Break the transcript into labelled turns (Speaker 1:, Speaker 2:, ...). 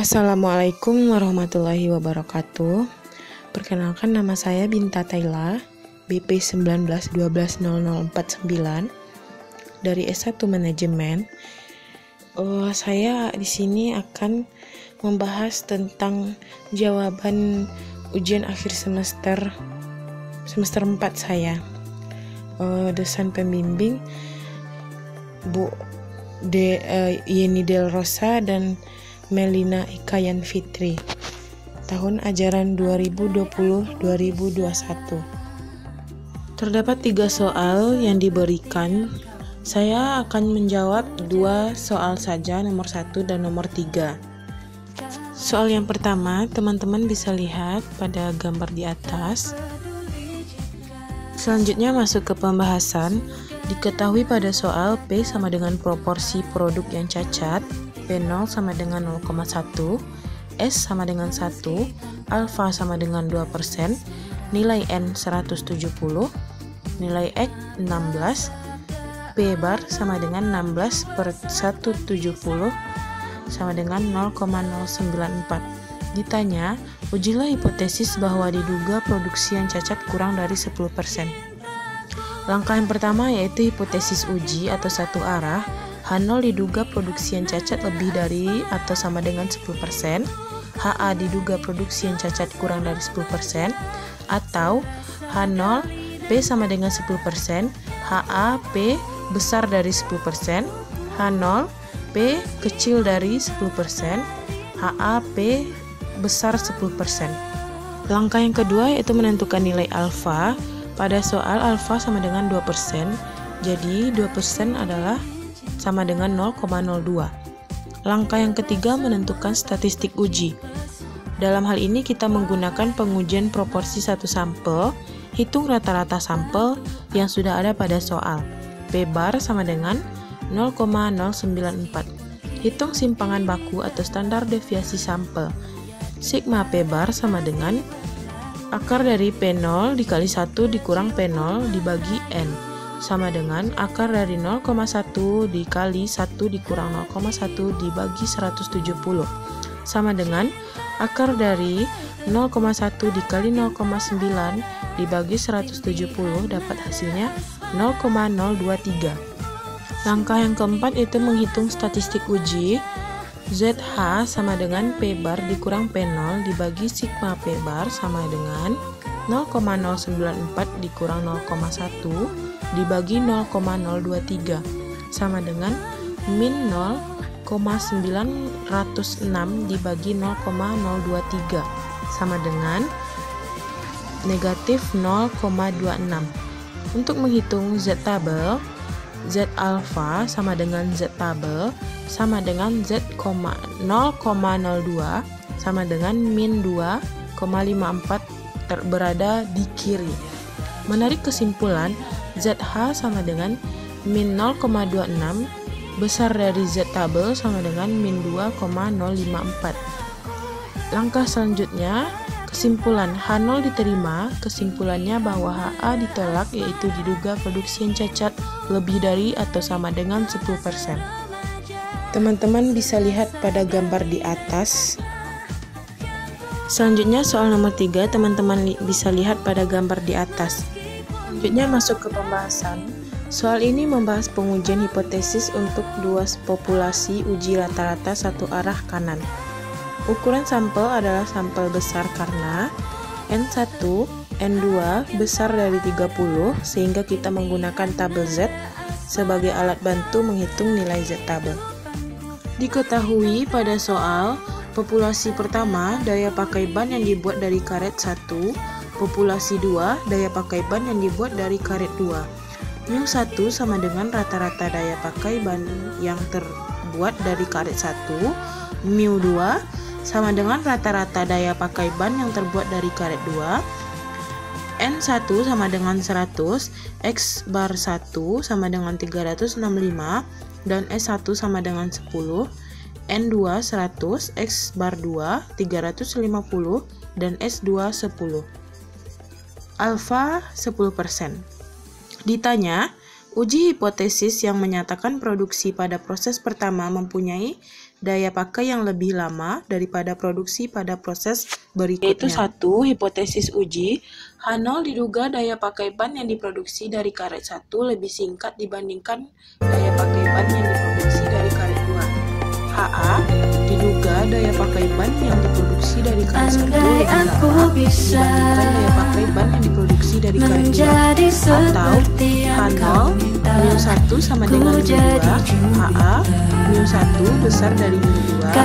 Speaker 1: Assalamualaikum warahmatullahi wabarakatuh. Perkenalkan, nama saya Binta Taila, BP 19120049 dari S1 Manajemen. Saya di sini akan membahas tentang jawaban ujian akhir semester 4 saya. Dosen pembimbing Bu Yeni Del Rosa dan Melina Ikayan Fitri. Tahun ajaran 2020-2021. Terdapat 3 soal yang diberikan. Saya akan menjawab 2 soal saja, nomor 1 dan nomor 3. Soal yang pertama, teman-teman bisa lihat pada gambar di atas. Selanjutnya masuk ke pembahasan. Diketahui pada soal P sama dengan proporsi produk yang cacat, P0 sama dengan 0,1, S sama dengan 1, alfa sama dengan 2%, nilai N 170, nilai X 16, P bar sama dengan 16 per 170 sama dengan 0,094. Ditanya, ujilah hipotesis bahwa diduga produksi yang cacat kurang dari 10%. Langkah yang pertama yaitu hipotesis uji atau satu arah. H0 diduga produksi yang cacat lebih dari atau sama dengan 10%, HA diduga produksi yang cacat kurang dari 10%, atau H0 P sama dengan 10%, HA P besar dari 10%, H0 P kecil dari 10%, HA P besar 10%. Langkah yang kedua yaitu menentukan nilai alfa. Pada soal alfa sama dengan 2%, jadi 2% adalah sama dengan 0,02. Langkah yang ketiga menentukan statistik uji. Dalam hal ini kita menggunakan pengujian proporsi satu sampel, hitung rata-rata sampel yang sudah ada pada soal. P bar sama dengan 0,094. Hitung simpangan baku atau standar deviasi sampel. Sigma P bar sama dengan akar dari P0 dikali 1 dikurang P0 dibagi N, sama dengan akar dari 0,1 dikali 1 dikurang 0,1 dibagi 170, sama dengan akar dari 0,1 dikali 0,9 dibagi 170 dapat hasilnya 0,023. Langkah yang keempat itu menghitung statistik uji. ZH sama dengan P bar dikurang P0 dibagi sigma P bar sama dengan 0,094 dikurang 0,1 dibagi 0,023 sama dengan min 0,906 dibagi 0,023 sama dengan negatif 0,26. Untuk menghitung Z tabel, Z alpha sama dengan Z tabel sama dengan Z, 0,02 sama dengan min 2,54 berada di kiri. Menarik kesimpulan, ZH sama dengan min 0,26 besar dari Z tabel sama dengan min 2,054. Langkah selanjutnya, kesimpulan H0 diterima. Kesimpulannya bahwa HA ditolak, yaitu diduga produksi yang cacat lebih dari atau sama dengan 10%. Teman-teman bisa lihat pada gambar di atas. Selanjutnya soal nomor 3, teman-teman bisa lihat pada gambar di atas. Selanjutnya masuk ke pembahasan. Soal ini membahas pengujian hipotesis untuk 2 populasi uji rata-rata satu arah kanan. Ukuran sampel adalah sampel besar karena N1, N2 besar dari 30 sehingga kita menggunakan tabel Z sebagai alat bantu menghitung nilai Z tabel. Diketahui pada soal populasi pertama daya pakai ban yang dibuat dari karet 1, populasi 2 daya pakai ban yang dibuat dari karet 2. Mu 1 sama dengan rata-rata daya pakai ban yang terbuat dari karet 1, mu 2 sama dengan rata-rata daya pakai ban yang terbuat dari karet 2, N1 sama dengan 100, X bar 1 sama dengan 365, dan S1 sama dengan 10, N2 100, X bar 2 350, dan S2 10. Alfa 10%. Ditanya, uji hipotesis yang menyatakan produksi pada proses pertama mempunyai daya pakai yang lebih lama daripada produksi pada proses berikutnya. Yaitu 1. Hipotesis uji. H0 diduga daya pakai ban yang diproduksi dari karet 1 lebih singkat dibandingkan daya pakai ban yang diproduksi dari karet 2. HA diduga daya pakai ban yang diproduksi dari karet 1 lebih lama dibandingkan daya pakai ban yang diproduksi dari karet 2. Atau H0 μ1 sama dengan μ2, HA μ1 besar dari μ2,